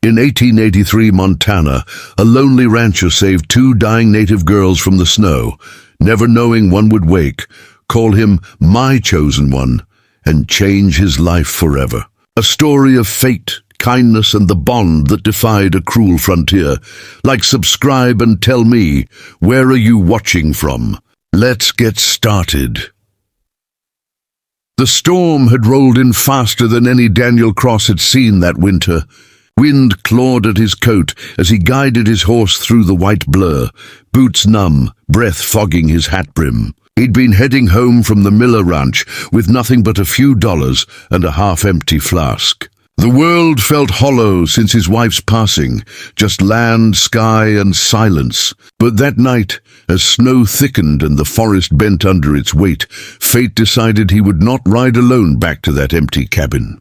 In 1883 Montana, a lonely rancher saved two dying native girls from the snow, never knowing one would wake, call him my chosen one, and change his life forever. A story of fate, kindness, and the bond that defied a cruel frontier. Like, subscribe, and tell me, where are you watching from? Let's get started. The storm had rolled in faster than any Daniel Cross had seen that winter. Wind clawed at his coat as he guided his horse through the white blur, boots numb, breath fogging his hat brim. He'd been heading home from the Miller Ranch with nothing but a few dollars and a half-empty flask. The world felt hollow since his wife's passing, just land, sky, and silence. But that night, as snow thickened and the forest bent under its weight, fate decided he would not ride alone back to that empty cabin.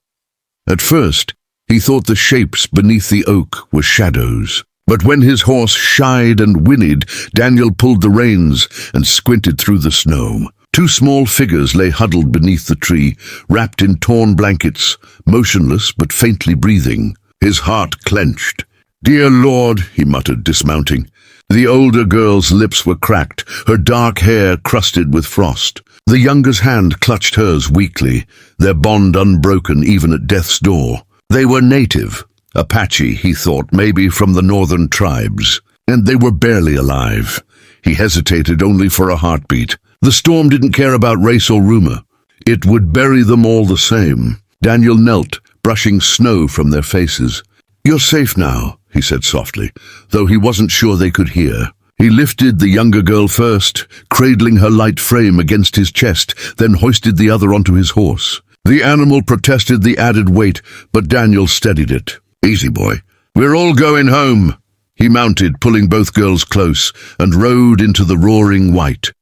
At first, he thought the shapes beneath the oak were shadows. But when his horse shied and whinnied, Daniel pulled the reins and squinted through the snow. Two small figures lay huddled beneath the tree, wrapped in torn blankets, motionless but faintly breathing. His heart clenched. "Dear Lord," he muttered, dismounting. The older girl's lips were cracked, her dark hair crusted with frost. The younger's hand clutched hers weakly, their bond unbroken even at death's door. They were native, Apache, he thought, maybe from the northern tribes, and they were barely alive. He hesitated only for a heartbeat. The storm didn't care about race or rumor. It would bury them all the same. Daniel knelt, brushing snow from their faces. "You're safe now," he said softly, though he wasn't sure they could hear. He lifted the younger girl first, cradling her light frame against his chest, then hoisted the other onto his horse. The animal protested the added weight, but Daniel steadied it. "Easy, boy. We're all going home." He mounted, pulling both girls close, and rode into the roaring white.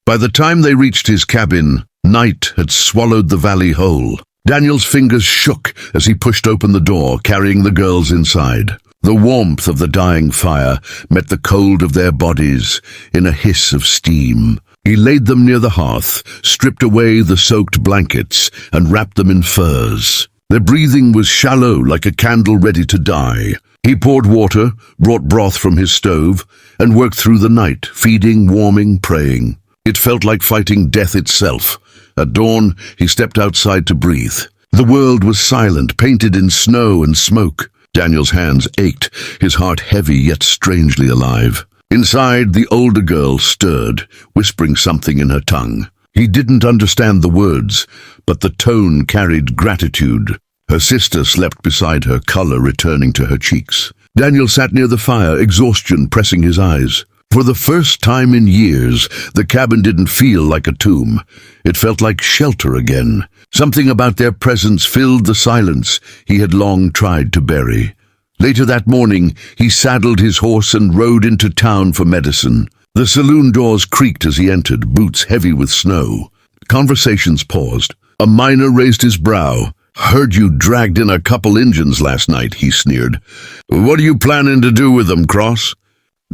By the time they reached his cabin, night had swallowed the valley whole. Daniel's fingers shook as he pushed open the door, carrying the girls inside. The warmth of the dying fire met the cold of their bodies in a hiss of steam. He laid them near the hearth, stripped away the soaked blankets, and wrapped them in furs. Their breathing was shallow, like a candle ready to die. He poured water, brought broth from his stove, and worked through the night, feeding, warming, praying. It felt like fighting death itself. At dawn, he stepped outside to breathe. The world was silent, painted in snow and smoke. Daniel's hands ached, his heart heavy yet strangely alive. Inside, the older girl stirred, whispering something in her tongue. He didn't understand the words, but the tone carried gratitude. Her sister slept beside her, color returning to her cheeks. Daniel sat near the fire, exhaustion pressing his eyes. For the first time in years, the cabin didn't feel like a tomb. It felt like shelter again. Something about their presence filled the silence he had long tried to bury. Later that morning, he saddled his horse and rode into town for medicine. The saloon doors creaked as he entered, boots heavy with snow. Conversations paused. A miner raised his brow. "Heard you dragged in a couple Injuns last night," he sneered. "What are you planning to do with them, Cross?"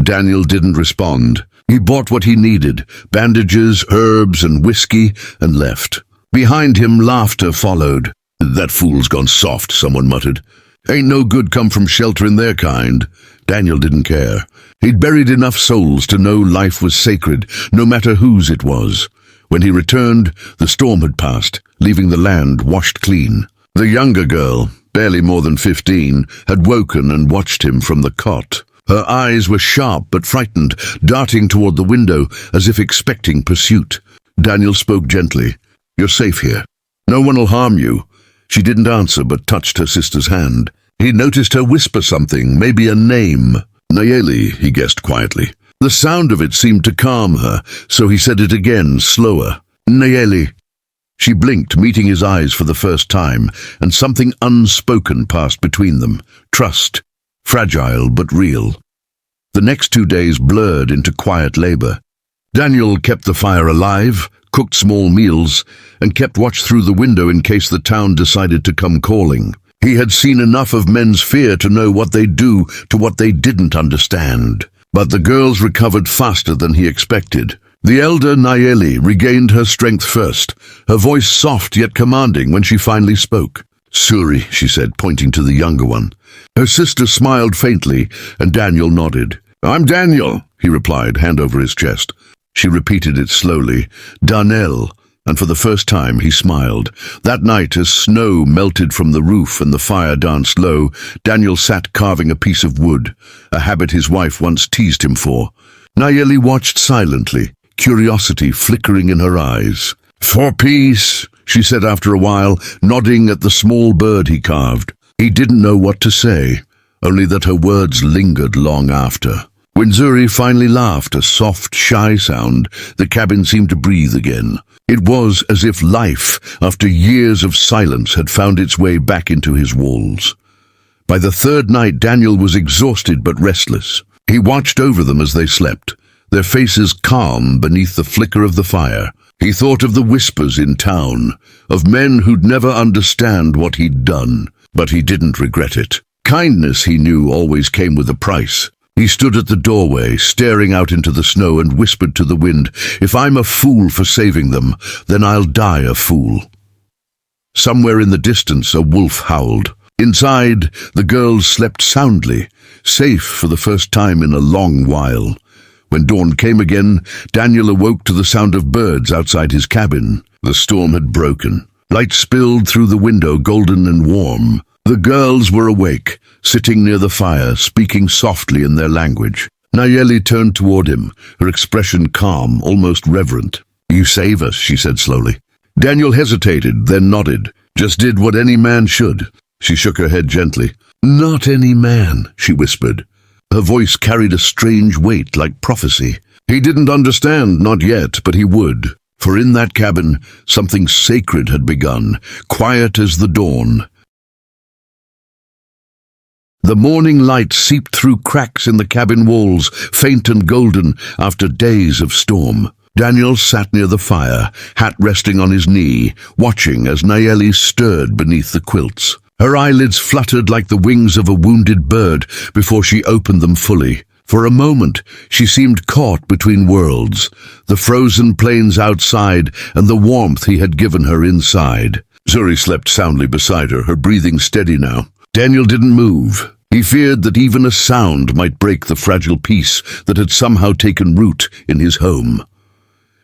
Daniel didn't respond. He bought what he needed, bandages, herbs, and whiskey, and left. Behind him, laughter followed. "That fool's gone soft," someone muttered. "Ain't no good come from sheltering their kind." Daniel didn't care. He'd buried enough souls to know life was sacred, no matter whose it was. When he returned, the storm had passed, leaving the land washed clean. The younger girl, barely more than 15, had woken and watched him from the cot. Her eyes were sharp but frightened, darting toward the window as if expecting pursuit. Daniel spoke gently. "You're safe here. No one will harm you." She didn't answer but touched her sister's hand. He noticed her whisper something, maybe a name. "Nayeli," he guessed quietly. The sound of it seemed to calm her, so he said it again, slower. "Nayeli." She blinked, meeting his eyes for the first time, and something unspoken passed between them. Trust. Fragile but real. The next 2 days blurred into quiet labor. Daniel kept the fire alive, cooked small meals, and kept watch through the window in case the town decided to come calling. He had seen enough of men's fear to know what they'd do to what they didn't understand. But the girls recovered faster than he expected. The elder Nayeli regained her strength first, her voice soft yet commanding when she finally spoke. Suri, she said, pointing to the younger one. Her sister smiled faintly, and Daniel nodded. I'm Daniel, he replied, hand over his chest. She repeated it slowly. Darnell, and for the first time he smiled. That night, as snow melted from the roof and the fire danced low, Daniel sat carving a piece of wood, a habit his wife once teased him for. Nayeli watched silently, curiosity flickering in her eyes. For peace, she said after a while, nodding at the small bird he carved. He didn't know what to say, only that her words lingered long after. When Zuri finally laughed, a soft, shy sound, the cabin seemed to breathe again. It was as if life, after years of silence, had found its way back into his walls. By the third night, Daniel was exhausted but restless. He watched over them as they slept, their faces calm beneath the flicker of the fire. He thought of the whispers in town, of men who'd never understand what he'd done, but he didn't regret it. Kindness, he knew, always came with a price. He stood at the doorway, staring out into the snow, and whispered to the wind, "If I'm a fool for saving them, then I'll die a fool." Somewhere in the distance, a wolf howled. Inside, the girls slept soundly, safe for the first time in a long while. When dawn came again, Daniel awoke to the sound of birds outside his cabin. The storm had broken. Light spilled through the window, golden and warm. The girls were awake, sitting near the fire, speaking softly in their language. Nayeli turned toward him, her expression calm, almost reverent. "You save us," she said slowly. Daniel hesitated, then nodded. "Just did what any man should." She shook her head gently. "Not any man," she whispered. Her voice carried a strange weight, like prophecy. He didn't understand, not yet, but he would. For in that cabin, something sacred had begun, quiet as the dawn. The morning light seeped through cracks in the cabin walls, faint and golden, after days of storm. Daniel sat near the fire, hat resting on his knee, watching as Nayeli stirred beneath the quilts. Her eyelids fluttered like the wings of a wounded bird before she opened them fully. For a moment, she seemed caught between worlds, the frozen plains outside and the warmth he had given her inside. Zuri slept soundly beside her, her breathing steady now. Daniel didn't move. He feared that even a sound might break the fragile peace that had somehow taken root in his home.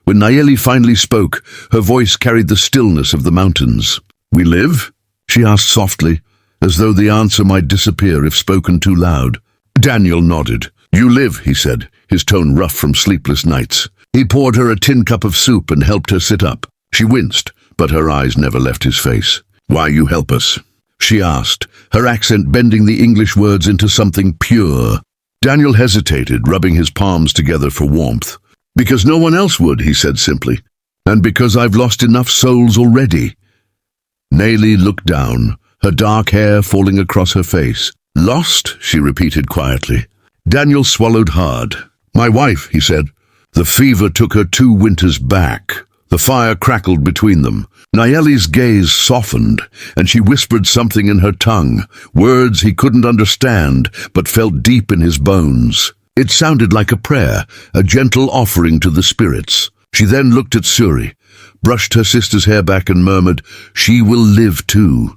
When Nayeli finally spoke, her voice carried the stillness of the mountains. "We live?" she asked softly, as though the answer might disappear if spoken too loud. Daniel nodded. "You live," he said, his tone rough from sleepless nights. He poured her a tin cup of soup and helped her sit up. She winced, but her eyes never left his face. "Why you help us?" she asked, her accent bending the English words into something pure. Daniel hesitated, rubbing his palms together for warmth. "Because no one else would," he said simply. "And because I've lost enough souls already." Nayeli looked down, her dark hair falling across her face. "Lost?" she repeated quietly. Daniel swallowed hard. "My wife," he said. The fever took her 2 winters back. The fire crackled between them. Nayeli's gaze softened, and she whispered something in her tongue, words he couldn't understand, but felt deep in his bones. It sounded like a prayer, a gentle offering to the spirits. She then looked at Suri, brushed her sister's hair back and murmured, "She will live too."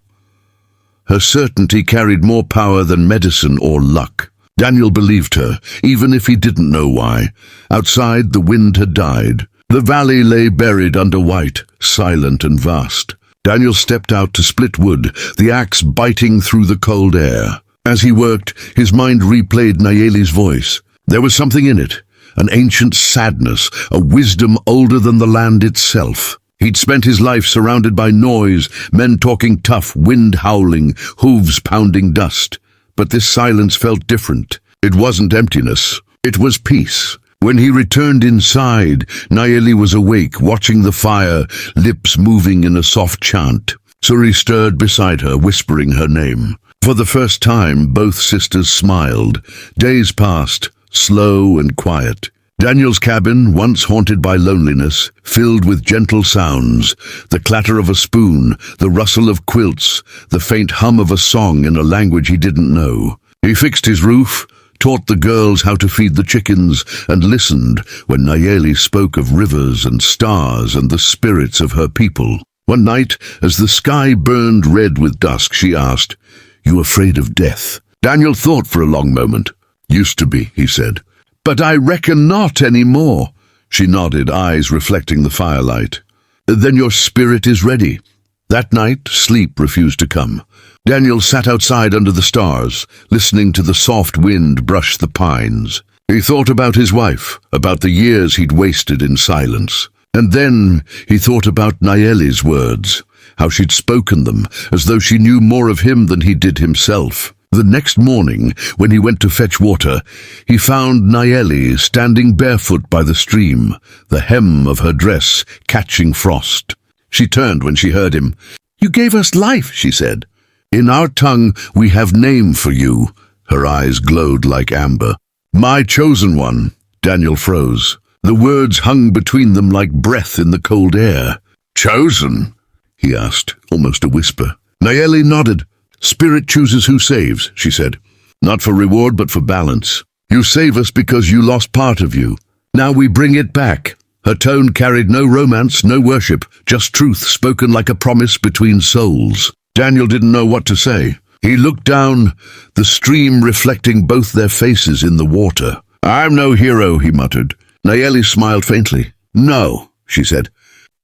Her certainty carried more power than medicine or luck. Daniel believed her, even if he didn't know why. Outside, the wind had died. The valley lay buried under white, silent and vast. Daniel stepped out to split wood, the axe biting through the cold air. As he worked, his mind replayed Nayeli's voice. There was something in it, an ancient sadness, a wisdom older than the land itself. He'd spent his life surrounded by noise, men talking tough, wind howling, hooves pounding dust. But this silence felt different. It wasn't emptiness. It was peace. When he returned inside, Nayeli was awake, watching the fire, lips moving in a soft chant. Suri stirred beside her, whispering her name. For the first time, both sisters smiled. Days passed, slow and quiet. Daniel's cabin, once haunted by loneliness, filled with gentle sounds, the clatter of a spoon, the rustle of quilts, the faint hum of a song in a language he didn't know. He fixed his roof, taught the girls how to feed the chickens, and listened when Nayeli spoke of rivers and stars and the spirits of her people. One night, as the sky burned red with dusk, she asked, "You afraid of death?" Daniel thought for a long moment. "Used to be," he said. "But I reckon not any more." She nodded, eyes reflecting the firelight. "Then your spirit is ready." That night, sleep refused to come. Daniel sat outside under the stars, listening to the soft wind brush the pines. He thought about his wife, about the years he'd wasted in silence. And then he thought about Nayeli's words, how she'd spoken them, as though she knew more of him than he did himself. The next morning, when he went to fetch water, he found Nayeli standing barefoot by the stream, the hem of her dress catching frost. She turned when she heard him. "You gave us life," she said. "In our tongue we have name for you." Her eyes glowed like amber. "My chosen one." Daniel froze. The words hung between them like breath in the cold air. "Chosen?" he asked, almost a whisper. Nayeli nodded. "Spirit chooses who saves," she said. "Not for reward, but for balance. You save us because you lost part of you. Now we bring it back." Her tone carried no romance, no worship, just truth spoken like a promise between souls. Daniel didn't know what to say. He looked down, the stream reflecting both their faces in the water. "I'm no hero," he muttered. Nayeli smiled faintly. "No," she said.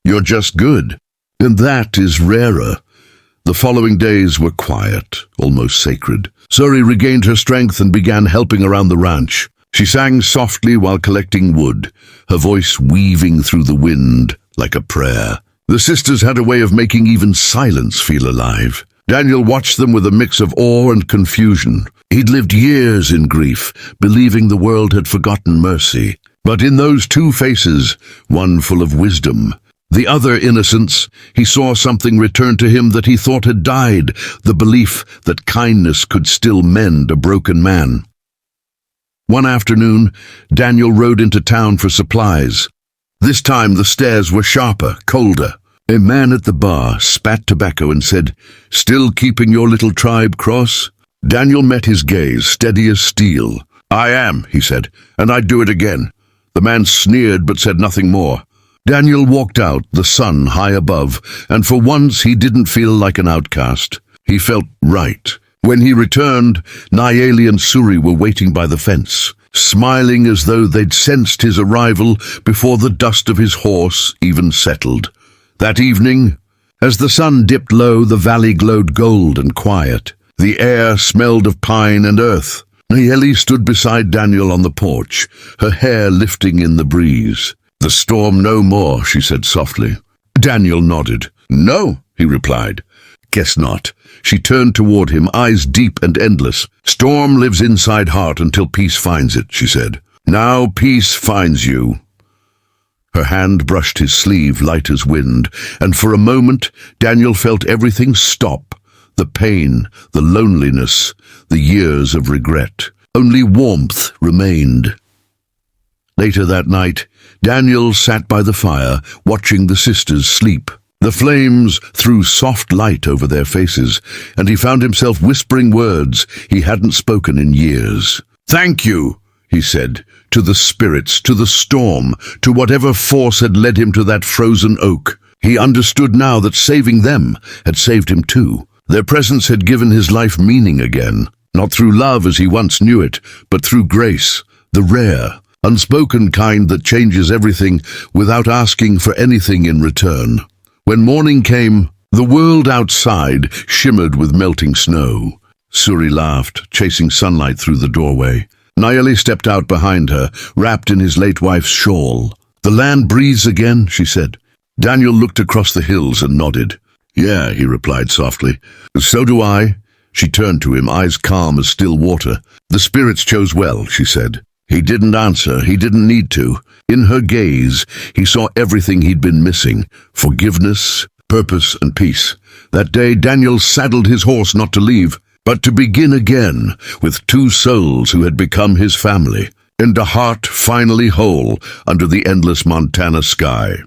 "You're just good. And that is rarer." The following days were quiet, almost sacred. Suri regained her strength and began helping around the ranch. She sang softly while collecting wood, her voice weaving through the wind like a prayer. The sisters had a way of making even silence feel alive. Daniel watched them with a mix of awe and confusion. He'd lived years in grief, believing the world had forgotten mercy. But in those two faces, one full of wisdom, the other innocence, he saw something return to him that he thought had died, the belief that kindness could still mend a broken man. One afternoon, Daniel rode into town for supplies. This time the stares were sharper, colder. A man at the bar spat tobacco and said, "Still keeping your little tribe cross?" Daniel met his gaze, steady as steel. "I am," he said, "and I'd do it again." The man sneered but said nothing more. Daniel walked out, the sun high above, and for once he didn't feel like an outcast. He felt right. When he returned, Nayeli and Suri were waiting by the fence, smiling as though they'd sensed his arrival before the dust of his horse even settled. That evening, as the sun dipped low, the valley glowed gold and quiet. The air smelled of pine and earth. Nayeli stood beside Daniel on the porch, her hair lifting in the breeze. "The storm no more," she said softly. Daniel nodded. "No," he replied. "Guess not." She turned toward him, eyes deep and endless. "Storm lives inside heart until peace finds it," she said. "Now peace finds you." Her hand brushed his sleeve, light as wind, and for a moment Daniel felt everything stop. The pain, the loneliness, the years of regret. Only warmth remained. Later that night, Daniel sat by the fire, watching the sisters sleep. The flames threw soft light over their faces, and he found himself whispering words he hadn't spoken in years. "Thank you," he said, "to the spirits, to the storm, to whatever force had led him to that frozen oak." He understood now that saving them had saved him too. Their presence had given his life meaning again, not through love as he once knew it, but through grace, the rare, unspoken kind that changes everything without asking for anything in return. When morning came, the world outside shimmered with melting snow. Suri laughed, chasing sunlight through the doorway. Nayeli stepped out behind her, wrapped in his late wife's shawl. "The land breathes again," she said. Daniel looked across the hills and nodded. "Yeah," he replied softly. "So do I." She turned to him, eyes calm as still water. "The spirits chose well," she said. He didn't answer, he didn't need to. In her gaze, he saw everything he'd been missing: forgiveness, purpose, and peace. That day, Daniel saddled his horse not to leave, but to begin again with two souls who had become his family, and a heart finally whole under the endless Montana sky.